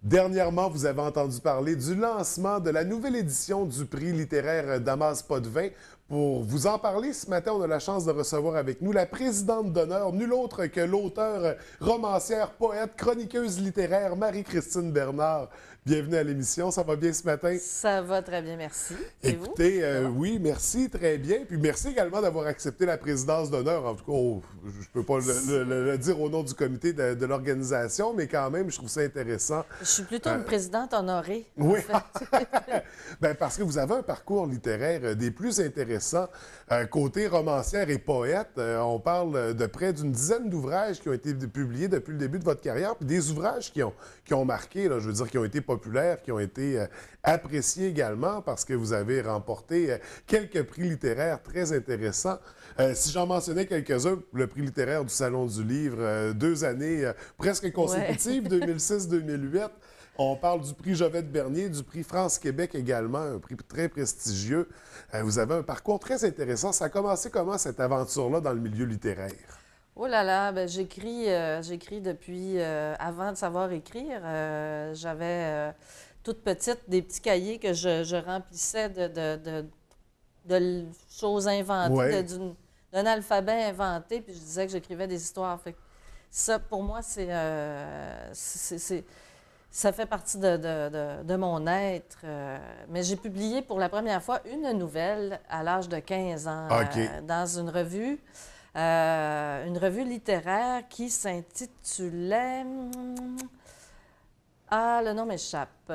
Dernièrement, vous avez entendu parler du lancement de la nouvelle édition du prix littéraire Damas Potvin. Pour vous en parler, ce matin, on a la chance de recevoir avec nous la présidente d'honneur, nulle autre que l'auteure, romancière, poète, chroniqueuse littéraire Marie-Christine Bernard. Bienvenue à l'émission, ça va bien ce matin? Ça va très bien, merci. Et Écoutez, vous? oui, merci, très bien. Puis merci également d'avoir accepté la présidence d'honneur. En tout cas, je ne peux pas le dire au nom du comité de l'organisation, mais quand même, je trouve ça intéressant. Je suis plutôt une présidente honorée. Oui, en fait. ben, parce que vous avez un parcours littéraire des plus intéressants. Côté romancière et poète, on parle de près d'une dizaine d'ouvrages qui ont été publiés depuis le début de votre carrière, puis des ouvrages qui ont marqué, là, je veux dire, qui ont été populaires, qui ont été appréciés également parce que vous avez remporté quelques prix littéraires très intéressants. Si j'en mentionnais quelques-uns, le prix littéraire du Salon du Livre, 2 années presque consécutives, ouais. 2006-2008. On parle du prix Jovette Bernier, du prix France-Québec également, un prix très prestigieux. Vous avez un parcours très intéressant. Ça a commencé comment, cette aventure-là, dans le milieu littéraire? Oh là là, ben, j'écris depuis avant de savoir écrire. J'avais toute petite des petits cahiers que je remplissais de choses inventées, ouais. D'un alphabet inventé, puis je disais que j'écrivais des histoires. Fait que ça, pour moi, ça fait partie de mon être. Mais j'ai publié pour la première fois une nouvelle à l'âge de 15 ans dans une revue littéraire qui s'intitulait... Ah, le nom m'échappe.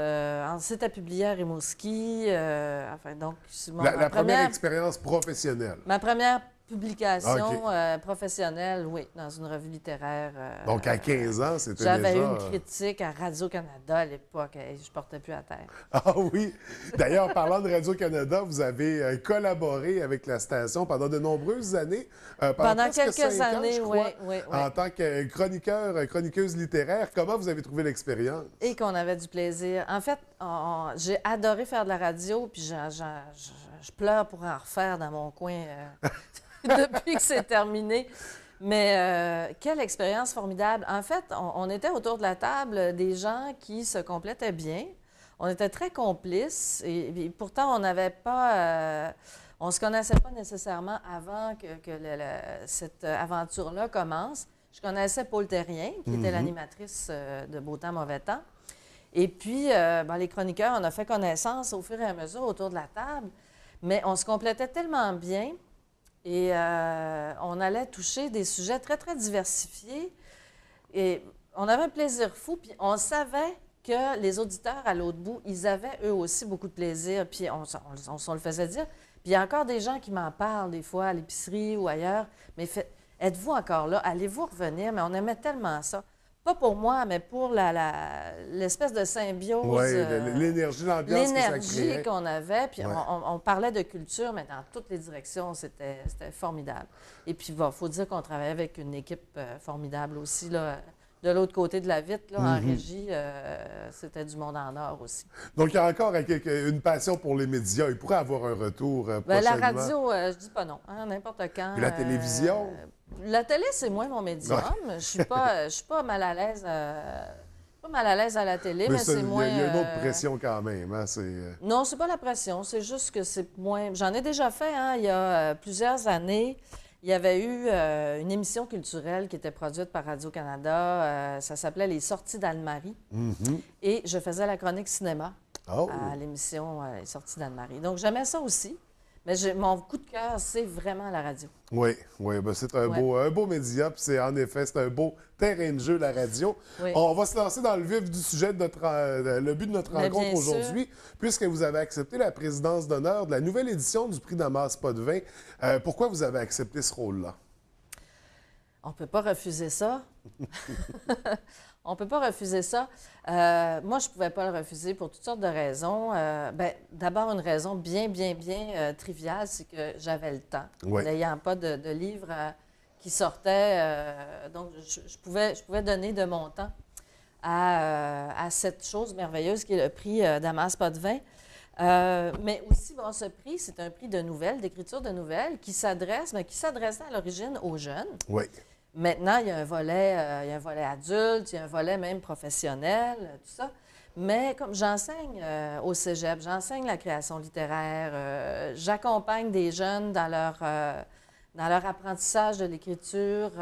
C'était publié à Rimouski. Enfin, donc, la première expérience professionnelle. Ma première publication professionnelle, oui, dans une revue littéraire. Donc, à 15 ans, c'était déjà... J'avais eu une critique à Radio-Canada à l'époque et je ne portais plus à terre. Ah oui! D'ailleurs, parlant de Radio-Canada, vous avez collaboré avec la station pendant de nombreuses années. Pendant quelques années, oui. En tant que chroniqueuse littéraire, comment vous avez trouvé l'expérience? Et qu'on avait du plaisir. En fait, j'ai adoré faire de la radio, puis je pleure pour en refaire dans mon coin... depuis que c'est terminé. Mais quelle expérience formidable. En fait, on était autour de la table des gens qui se complétaient bien. On était très complices et pourtant, on n'avait pas... on ne se connaissait pas nécessairement avant que cette aventure-là commence. Je connaissais Paul Terrien, qui était l'animatrice de Beau temps, mauvais temps. Et puis, les chroniqueurs, on a fait connaissance au fur et à mesure autour de la table. Mais on se complétait tellement bien... Et on allait toucher des sujets très, très diversifiés. Et on avait un plaisir fou. Puis on savait que les auditeurs à l'autre bout, ils avaient eux aussi beaucoup de plaisir. Puis on le faisait dire. Puis il y a encore des gens qui m'en parlent des fois à l'épicerie ou ailleurs. Mais êtes-vous encore là? Allez-vous revenir? Mais on aimait tellement ça. Pas pour moi, mais pour l'espèce de symbiose. Oui, l'énergie, l'ambiance que ça créait. L'énergie qu'on avait. Puis on parlait de culture, mais dans toutes les directions, c'était formidable. Et puis, il faut dire qu'on travaillait avec une équipe formidable aussi, là. De l'autre côté de la vitre, là, en régie, c'était du monde en or aussi. Donc, il y a encore une passion pour les médias. Il pourrait avoir un retour prochainement. La radio, je dis pas non. Hein, n'importe quand. Et la télévision? La télé, c'est moins mon médium. Je suis pas mal à l'aise. Pas mal à l'aise à la télé, mais c'est moins... Il y a une autre pression quand même. Hein, Non, c'est pas la pression. C'est juste que c'est moins... J'en ai déjà fait, hein, il y a plusieurs années. Il y avait eu une émission culturelle qui était produite par Radio-Canada. Ça s'appelait Les Sorties d'Anne-Marie. Et je faisais la chronique cinéma à l'émission Les Sorties d'Anne-Marie. Donc, j'aimais ça aussi. Mais mon coup de cœur, c'est vraiment la radio. Oui, ben c'est un beau média. Puis en effet, c'est un beau terrain de jeu, la radio. Oui. On va se lancer dans le vif du sujet de le but de notre rencontre aujourd'hui, puisque vous avez accepté la présidence d'honneur de la nouvelle édition du prix Damas Potvin. Pourquoi vous avez accepté ce rôle-là? On ne peut pas refuser ça. On ne peut pas refuser ça. Moi, je ne pouvais pas le refuser pour toutes sortes de raisons. D'abord, une raison bien triviale, c'est que j'avais le temps. Oui. N'ayant pas de livres qui sortaient, donc je pouvais donner de mon temps à cette chose merveilleuse qui est le prix Damas Potvin. Mais aussi, ce prix, c'est un prix de nouvelles, d'écriture de nouvelles, qui s'adressait à l'origine aux jeunes. Oui. Maintenant, il y a un volet adulte, il y a un volet même professionnel, tout ça. Mais comme j'enseigne au cégep, j'enseigne la création littéraire, j'accompagne des jeunes dans leur apprentissage de l'écriture,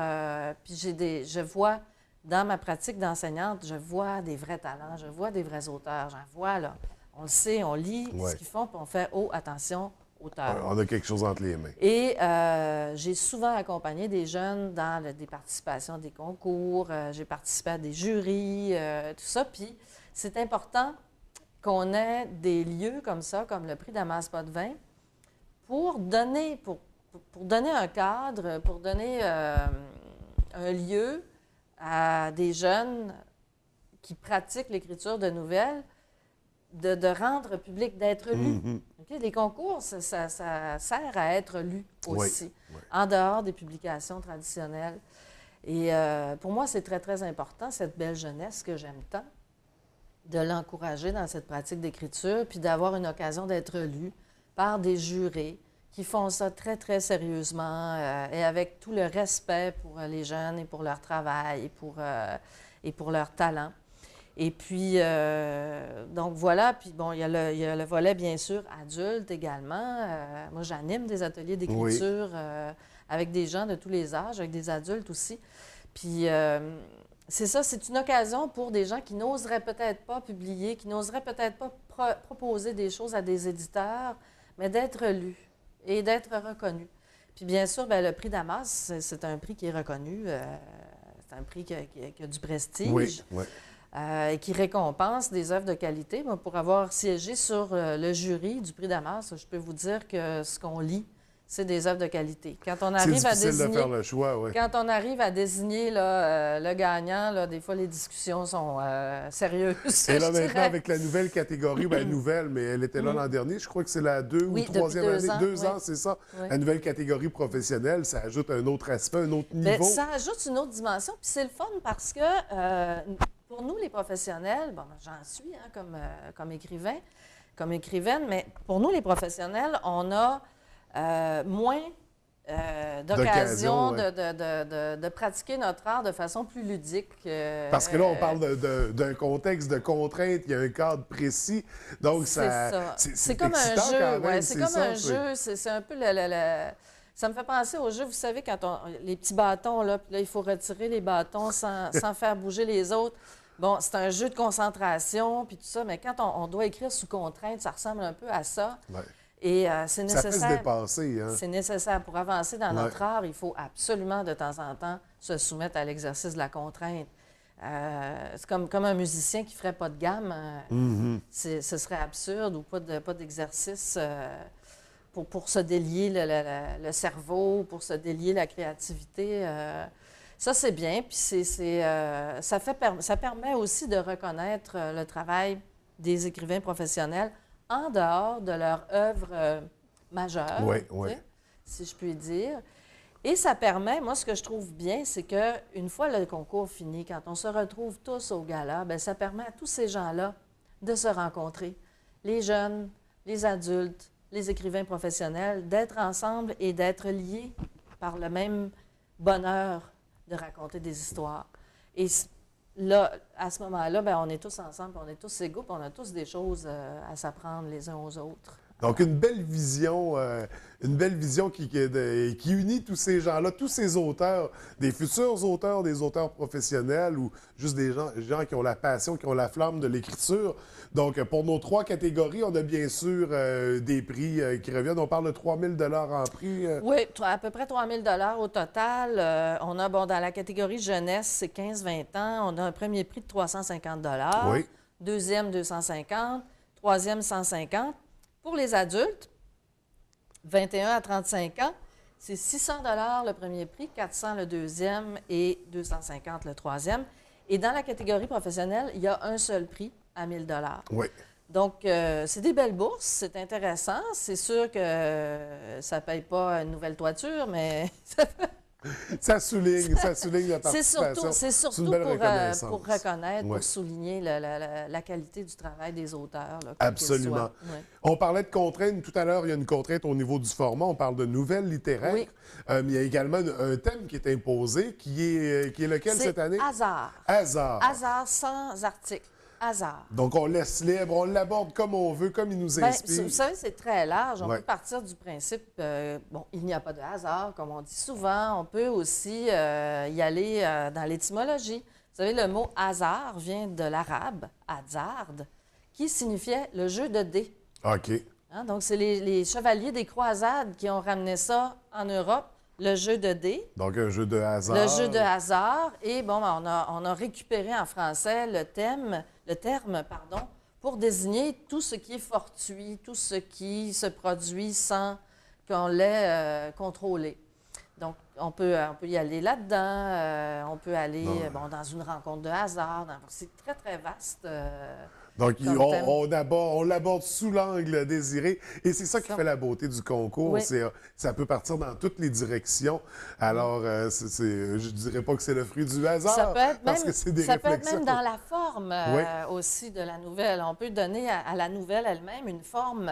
puis je vois, dans ma pratique d'enseignante, je vois des vrais talents, je vois des vrais auteurs, j'en vois, là. On le sait, on lit ce qu'ils font, puis on fait « Oh, attention, auteur ». On a quelque chose entre les mains. Et j'ai souvent accompagné des jeunes dans des participations à des concours, j'ai participé à des jurys, tout ça. Puis c'est important qu'on ait des lieux comme ça, comme le prix Damas Potvin, pour donner, pour donner un cadre, pour donner un lieu à des jeunes qui pratiquent l'écriture de nouvelles, de rendre public, d'être lu. Okay? Les concours, ça sert à être lu aussi, en dehors des publications traditionnelles. Et pour moi, c'est très, très important, cette belle jeunesse que j'aime tant, de l'encourager dans cette pratique d'écriture, puis d'avoir une occasion d'être lu par des jurés qui font ça très, très sérieusement et avec tout le respect pour les jeunes et pour leur travail et pour leur talent. Et puis, donc voilà, puis bon, il y a le volet, bien sûr, adulte également. Moi, j'anime des ateliers d'écriture avec des gens de tous les âges, avec des adultes aussi. Puis, c'est ça, c'est une occasion pour des gens qui n'oseraient peut-être pas publier, qui n'oseraient peut-être pas proposer des choses à des éditeurs, mais d'être lus et d'être reconnus. Puis, bien sûr, bien, le prix Damas, c'est un prix qui est reconnu, c'est un prix qui a du prestige. Oui. Et qui récompense des œuvres de qualité. Moi, pour avoir siégé sur le jury du prix Damas, je peux vous dire que ce qu'on lit, c'est des œuvres de qualité. Quand on arrive à désigner, de faire le choix, oui. Quand on arrive à désigner là, le gagnant, là, des fois, les discussions sont sérieuses. Et là, maintenant, avec la nouvelle catégorie, bien nouvelle, mais elle était là l'an dernier, je crois que c'est la 2 ou 3e année. 2 ans, c'est ça. Oui. La nouvelle catégorie professionnelle, ça ajoute un autre aspect, un autre niveau. Bien, ça ajoute une autre dimension, puis c'est le fun parce que... pour nous, les professionnels, bon, j'en suis comme écrivain, comme écrivaine, mais pour nous, les professionnels, on a moins d'occasion de pratiquer notre art de façon plus ludique. Parce que là, on parle d'un contexte de contrainte, il y a un cadre précis, donc c'est comme un jeu, c'est comme un jeu, c'est un peu Ça me fait penser au jeu, vous savez, quand les petits bâtons, là, puis là, il faut retirer les bâtons sans faire bouger les autres. Bon, c'est un jeu de concentration, puis tout ça, mais quand on doit écrire sous contrainte, ça ressemble un peu à ça. Ouais. Et c'est nécessaire. Ça peut se dépasser, hein? C'est nécessaire. Pour avancer dans notre art, il faut absolument, de temps en temps, se soumettre à l'exercice de la contrainte. C'est comme un musicien qui ne ferait pas de gamme. Ce serait absurde, ou pas d'exercice... Pour se délier le cerveau, pour se délier la créativité. Ça, c'est bien. Puis ça permet aussi de reconnaître le travail des écrivains professionnels en dehors de leur œuvre majeure, si je puis dire. Et ça permet, moi, ce que je trouve bien, c'est qu'une fois le concours fini, quand on se retrouve tous au gala, bien, ça permet à tous ces gens-là de se rencontrer. Les jeunes, les adultes, les écrivains professionnels, d'être ensemble et d'être liés par le même bonheur de raconter des histoires. Et là, à ce moment-là, bien, on est tous ensemble, on est tous égaux, puis on a tous des choses à s'apprendre les uns aux autres. Donc, une belle vision qui unit tous ces gens-là, tous ces auteurs, des futurs auteurs, des auteurs professionnels ou juste des gens qui ont la passion, qui ont la flamme de l'écriture. Donc, pour nos 3 catégories, on a bien sûr des prix qui reviennent. On parle de 3 000 en prix. Oui, à peu près 3 000 au total. On a, dans la catégorie jeunesse, c'est 15-20 ans. On a un premier prix de 350 oui. Deuxième, 250. Troisième, 150. Pour les adultes, 21 à 35 ans, c'est 600 le premier prix, 400 le deuxième et 250 le troisième. Et dans la catégorie professionnelle, il y a un seul prix à 1 000 Oui. Donc, c'est des belles bourses, c'est intéressant. C'est sûr que ça ne paye pas une nouvelle toiture, mais Ça souligne la participation. C'est surtout une belle pour reconnaissance. reconnaître, Ouais. pour souligner la qualité du travail des auteurs. Là, quel qu'il Absolument. soit. Ouais. On parlait de contraintes. Tout à l'heure, il y a une contrainte au niveau du format. On parle de nouvelles littéraires. Oui. Mais il y a également un thème qui est imposé, qui est lequel cette année? Hasard. Hasard. Hasard sans article. Hasard. Donc, on laisse libre, on l'aborde comme on veut, comme il nous Ben, inspire. vous savez, c'est très large. On Ouais. peut partir du principe, bon, il n'y a pas de hasard, comme on dit souvent. On peut aussi y aller dans l'étymologie. Vous savez, le mot hasard vient de l'arabe, hazard, qui signifiait le jeu de dés. OK. Hein, donc, c'est les chevaliers des croisades qui ont ramené ça en Europe, le jeu de dés. Donc, un jeu de hasard. Le jeu de hasard. Et bon, ben, on a récupéré en français le terme, pour désigner tout ce qui est fortuit, tout ce qui se produit sans qu'on l'ait contrôlé. Donc, on peut y aller là-dedans. On peut aller dans une rencontre de hasard. C'est très, très vaste. Donc, comme thème. on l'aborde sous l'angle désiré. Et c'est ça qui fait la beauté du concours. Oui. Ça peut partir dans toutes les directions. Alors, je dirais pas que c'est le fruit du hasard, Ça peut être parce même, que c'est des ça peut être réflexions. même dans la forme Oui. aussi de la nouvelle. On peut donner à la nouvelle elle-même une forme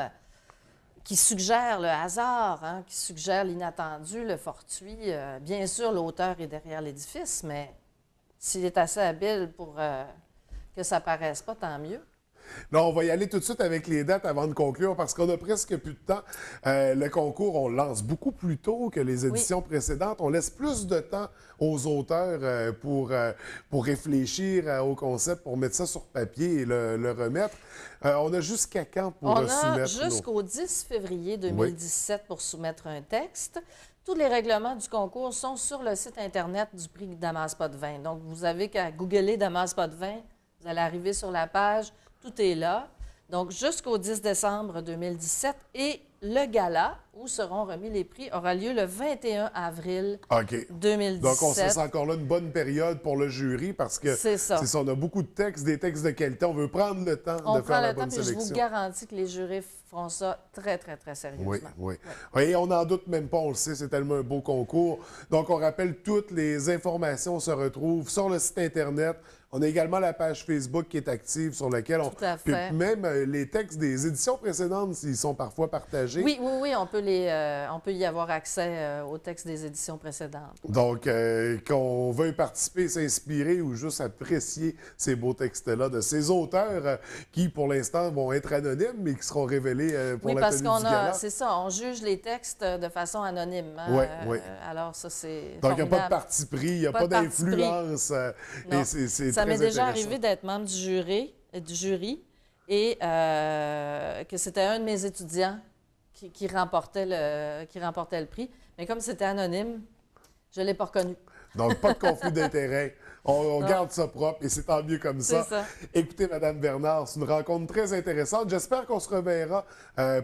qui suggère le hasard, hein, qui suggère l'inattendu, le fortuit. Bien sûr, l'auteur est derrière l'édifice, mais s'il est assez habile pour que ça paraisse pas, tant mieux. Là, on va y aller tout de suite avec les dates avant de conclure parce qu'on a presque plus de temps. Le concours, on le lance beaucoup plus tôt que les éditions précédentes. On laisse plus de temps aux auteurs pour réfléchir au concept, pour mettre ça sur papier et le remettre. On a jusqu'à quand pour On a soumettre jusqu'au 10 février 2017 pour soumettre un texte. Tous les règlements du concours sont sur le site Internet du prix Damas Pas de vin. Donc, vous avez qu'à googler Damas Pas de vin. Vous allez arriver sur la page. Tout est là. Donc, jusqu'au 10 décembre 2017. Et le gala, où seront remis les prix, aura lieu le 21 avril OK. 2017. Donc, on se laisse encore là une bonne période pour le jury parce que C'est ça. on a beaucoup de textes, des textes de qualité. On veut prendre le temps On de prend faire la le temps, bonne puis je sélection. vous garantis que les jurés feront ça très, très, très Oui, sérieusement. oui. Et on n'en doute même pas, on le sait, c'est tellement un beau concours. Donc, on rappelle, toutes les informations se retrouvent sur le site Internet. On a également la page Facebook qui est active sur laquelle on... Tout à fait. Puis même les textes des éditions précédentes, s'ils sont parfois partagés. Oui, on peut y avoir accès aux textes des éditions précédentes. Donc, qu'on veuille participer, s'inspirer ou juste apprécier ces beaux textes-là de ces auteurs qui, pour l'instant, vont être anonymes, mais qui seront révélés pour Oui, la parce tenue qu'on du gala. c'est ça, on juge les textes de façon anonyme. Hein, Oui, oui. Alors ça, c'est Donc, il n'y a pas de formidable. parti pris, il n'y a Pas pas de parti pris. d'influence. Non. Et c'est Ça très m'est déjà intéressant. arrivé d'être membre du jury et que c'était un de mes étudiants qui remportait le prix. Mais comme c'était anonyme, je ne l'ai pas reconnu. Donc, pas de conflit d'intérêt. On Non. garde ça propre et c'est tant mieux comme ça. C'est ça. Écoutez, Mme Bernard, c'est une rencontre très intéressante. J'espère qu'on se reverra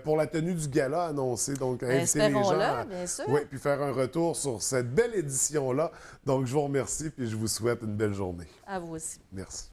pour la tenue du gala annoncée. Donc, inviter les gens. Espérons-le, bien sûr. Oui, puis faire un retour sur cette belle édition-là. Donc, je vous remercie puis je vous souhaite une belle journée. À vous aussi. Merci.